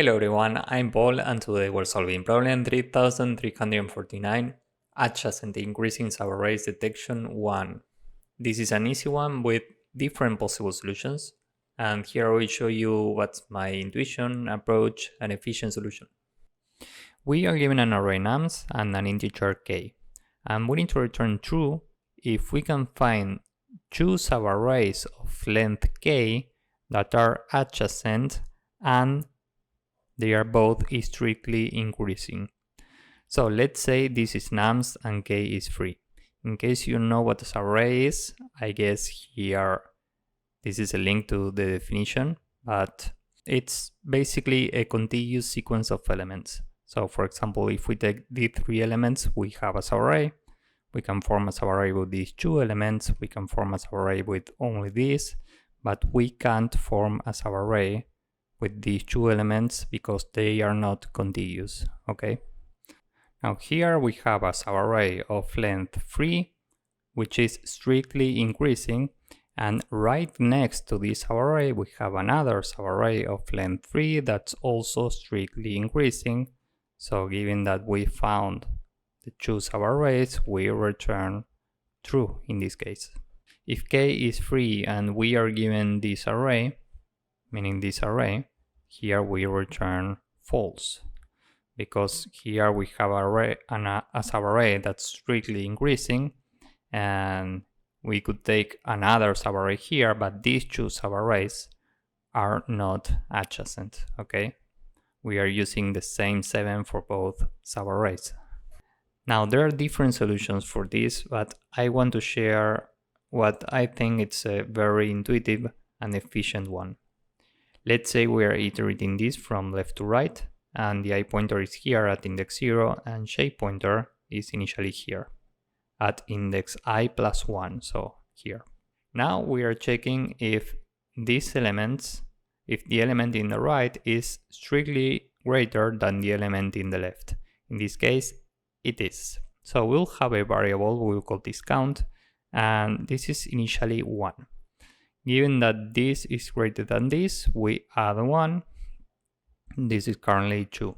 Hello everyone, I'm Paul and today we're solving problem 3349, adjacent increasing subarrays detection 1. This is an easy one with different possible solutions, and here I will show you what's my intuition, approach, and efficient solution. We are given an array nums and an integer k, and we need to return true if we can find two subarrays of length k that are adjacent and they are both strictly increasing. So let's say this is nums and k is free. In case you know what this array is, I guess here this is a link to the definition, but it's basically a contiguous sequence of elements. So for example, if we take these three elements we have as array, we can form a subarray with these two elements, we can form a subarray with only this, but we can't form a subarray with these two elements because they are not contiguous, okay? Now here we have a subarray of length 3, which is strictly increasing, and right next to this subarray we have another subarray of length 3 that's also strictly increasing. So given that we found the two subarrays, we return true in this case. If k is free and we are given this array, meaning this array, here we return false, because here we have a subarray that's strictly increasing, and we could take another subarray here, but these two subarrays are not adjacent, okay? We are using the same 7 for both subarrays. Now there are different solutions for this, but I want to share what I think it's a very intuitive and efficient one. Let's say we are iterating this from left to right, and the I pointer is here at index 0 and j pointer is initially here at index I plus 1, so here. Now we are checking if these elements, if the element in the right is strictly greater than the element in the left. In this case, it is. So we'll have a variable, we'll call this count, and this is initially 1. Given that this is greater than this, we add 1. This is currently 2.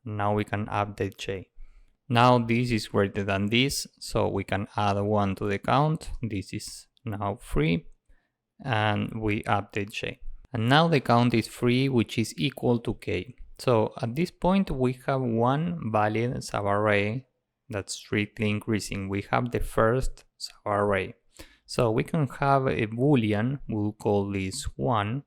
Now we can update j. Now this is greater than this, so we can add 1 to the count. This is now 3, and we update j. And now the count is 3, which is equal to k. So at this point we have one valid subarray that's strictly increasing. We have the first subarray. So we can have a boolean, we'll call this 1,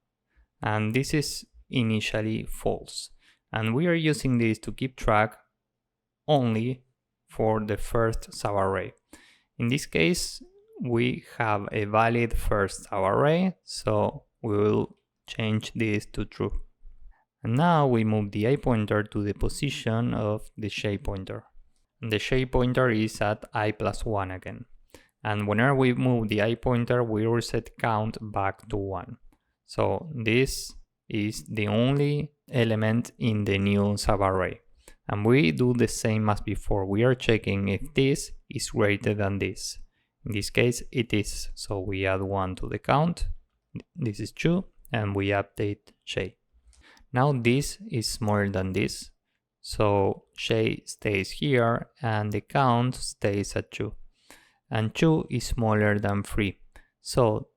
and this is initially false. And we are using this to keep track only for the first subarray. In this case, we have a valid first subarray, so we will change this to true. And now we move the I pointer to the position of the j pointer. And the j pointer is at I plus 1 again. And whenever we move the I pointer, we reset count back to 1. So this is the only element in the new subarray. And we do the same as before. We are checking if this is greater than this. In this case, it is. So we add 1 to the count. This is 2, and we update j. Now this is smaller than this. So j stays here, and the count stays at 2. And 2 is smaller than 3. So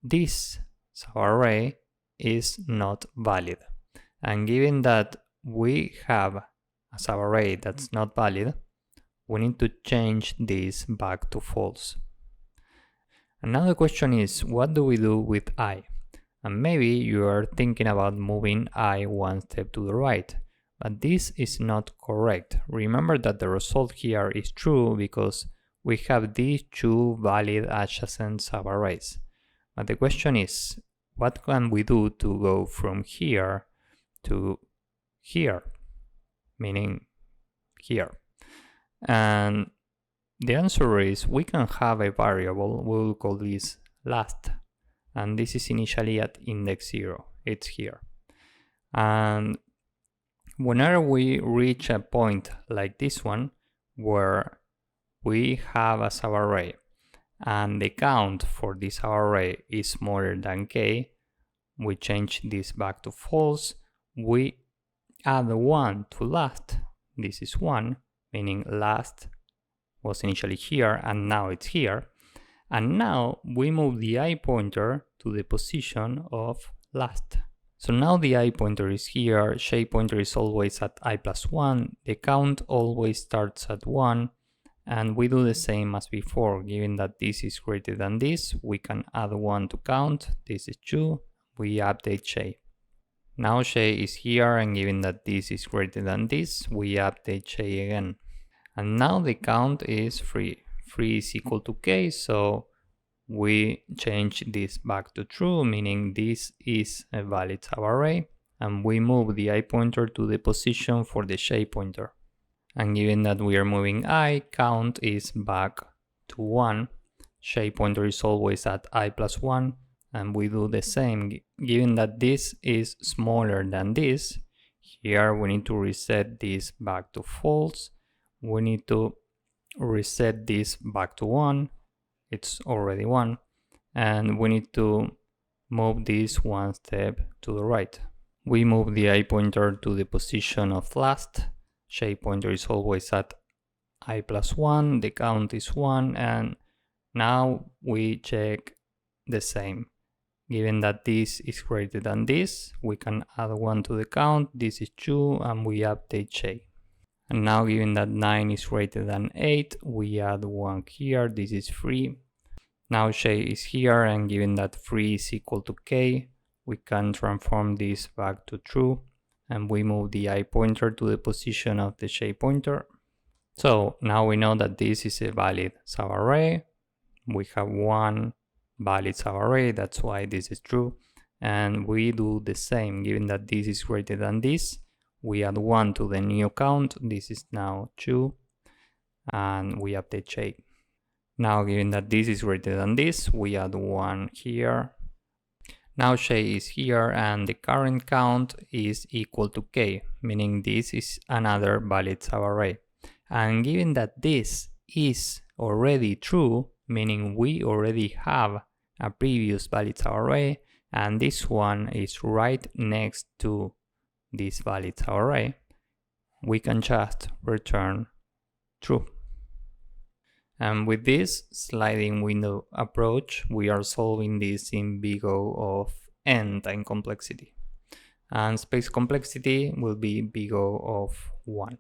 this subarray is not valid. And given that we have a subarray that's not valid, we need to change this back to false. Another question is, what do we do with I? And maybe you are thinking about moving I one step to the right, but this is not correct. Remember that the result here is true because we have these two valid adjacent subarrays. But the question is, what can we do to go from here to here, meaning here? And the answer is we can have a variable, we'll call this last, and this is initially at index 0, it's here. And whenever we reach a point like this one, where we have a subarray and the count for this array is smaller than k, we change this back to false, we add 1 to last. This is 1, meaning last was initially here and now it's here. And now we move the I pointer to the position of last. So now the I pointer is here, shape pointer is always at I plus 1, the count always starts at 1, and we do the same as before. Given that this is greater than this, we can add 1 to count. This is 2, we update shape. Now shape is here, and given that this is greater than this, we update shape again. And now the count is 3. 3 is equal to k, so we change this back to true, meaning this is a valid subarray, and we move the I pointer to the position for the shape pointer. And given that we are moving I, count is back to 1, shape pointer is always at I plus 1, and we do the same. Given that this is smaller than this, here we need to reset this back to false, we need to reset this back to 1, it's already 1, and we need to move this one step to the right. We move the I pointer to the position of last, shape pointer is always at I plus 1, the count is 1, and now we check the same. Given that this is greater than this, we can add 1 to the count, this is 2, and we update shape. And now given that 9 is greater than 8, we add 1 here, this is 3. Now shape is here, and given that 3 is equal to k, we can transform this back to true, and we move the I pointer to the position of the shape pointer. So now we know that this is a valid subarray. We have one valid subarray, that's why this is true. And we do the same, given that this is greater than this, we add 1 to the new count, this is now 2, and we update shape. Now given that this is greater than this, we add 1 here. Now shape is here, and the current count is equal to k, meaning this is another valid subarray. And given that this is already true, meaning we already have a previous valid subarray, and this one is right next to this valid subarray, we can just return true. And with this sliding window approach, we are solving this in big O of n time complexity. And space complexity will be big O of 1.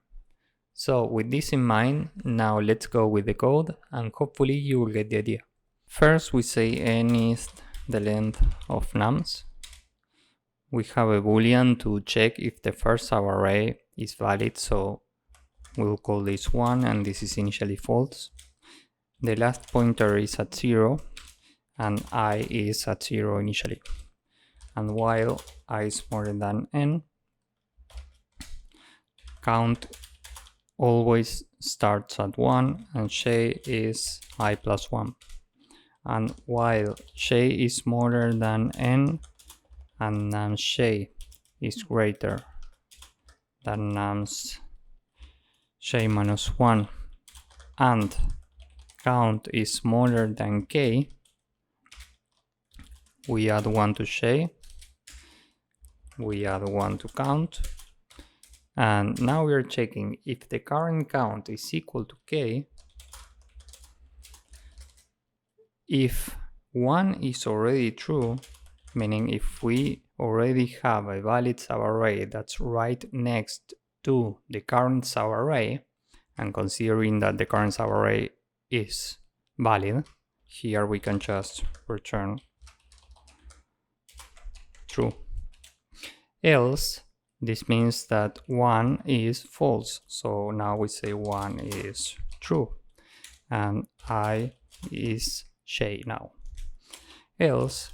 So with this in mind, now let's go with the code, and hopefully you will get the idea. First we say n is the length of nums. We have a boolean to check if the first subarray is valid, so we'll call this 1, and this is initially false. The last pointer is at 0, and I is at 0 initially. And while I is smaller than n, count always starts at 1, and shape is I plus 1. And while shape is smaller than n, and nums shape is greater than nums shape minus 1, and count is smaller than k, we add 1 to shape, we add 1 to count, and now we are checking if the current count is equal to k. If 1 is already true, meaning if we already have a valid subarray that's right next to the current subarray, and considering that the current subarray is valid, here we can just return true. Else, this means that 1 is false, so now we say 1 is true, and I is shape now. Else,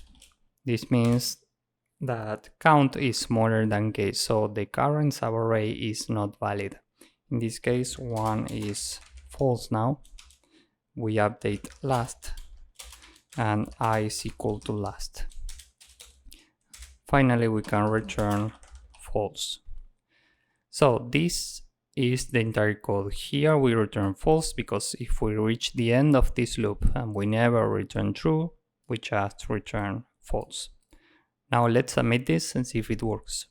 this means that count is smaller than k, so the current subarray is not valid. In this case, 1 is false now. We update last, and I is equal to last. Finally, we can return false. So this is the entire code. Here we return false because if we reach the end of this loop and we never return true, we just return false. Now let's submit this and see if it works.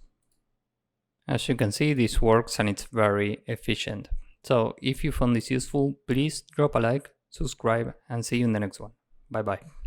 As you can see, this works and it's very efficient. So if you found this useful, please drop a like, subscribe, and see you in the next one. Bye bye.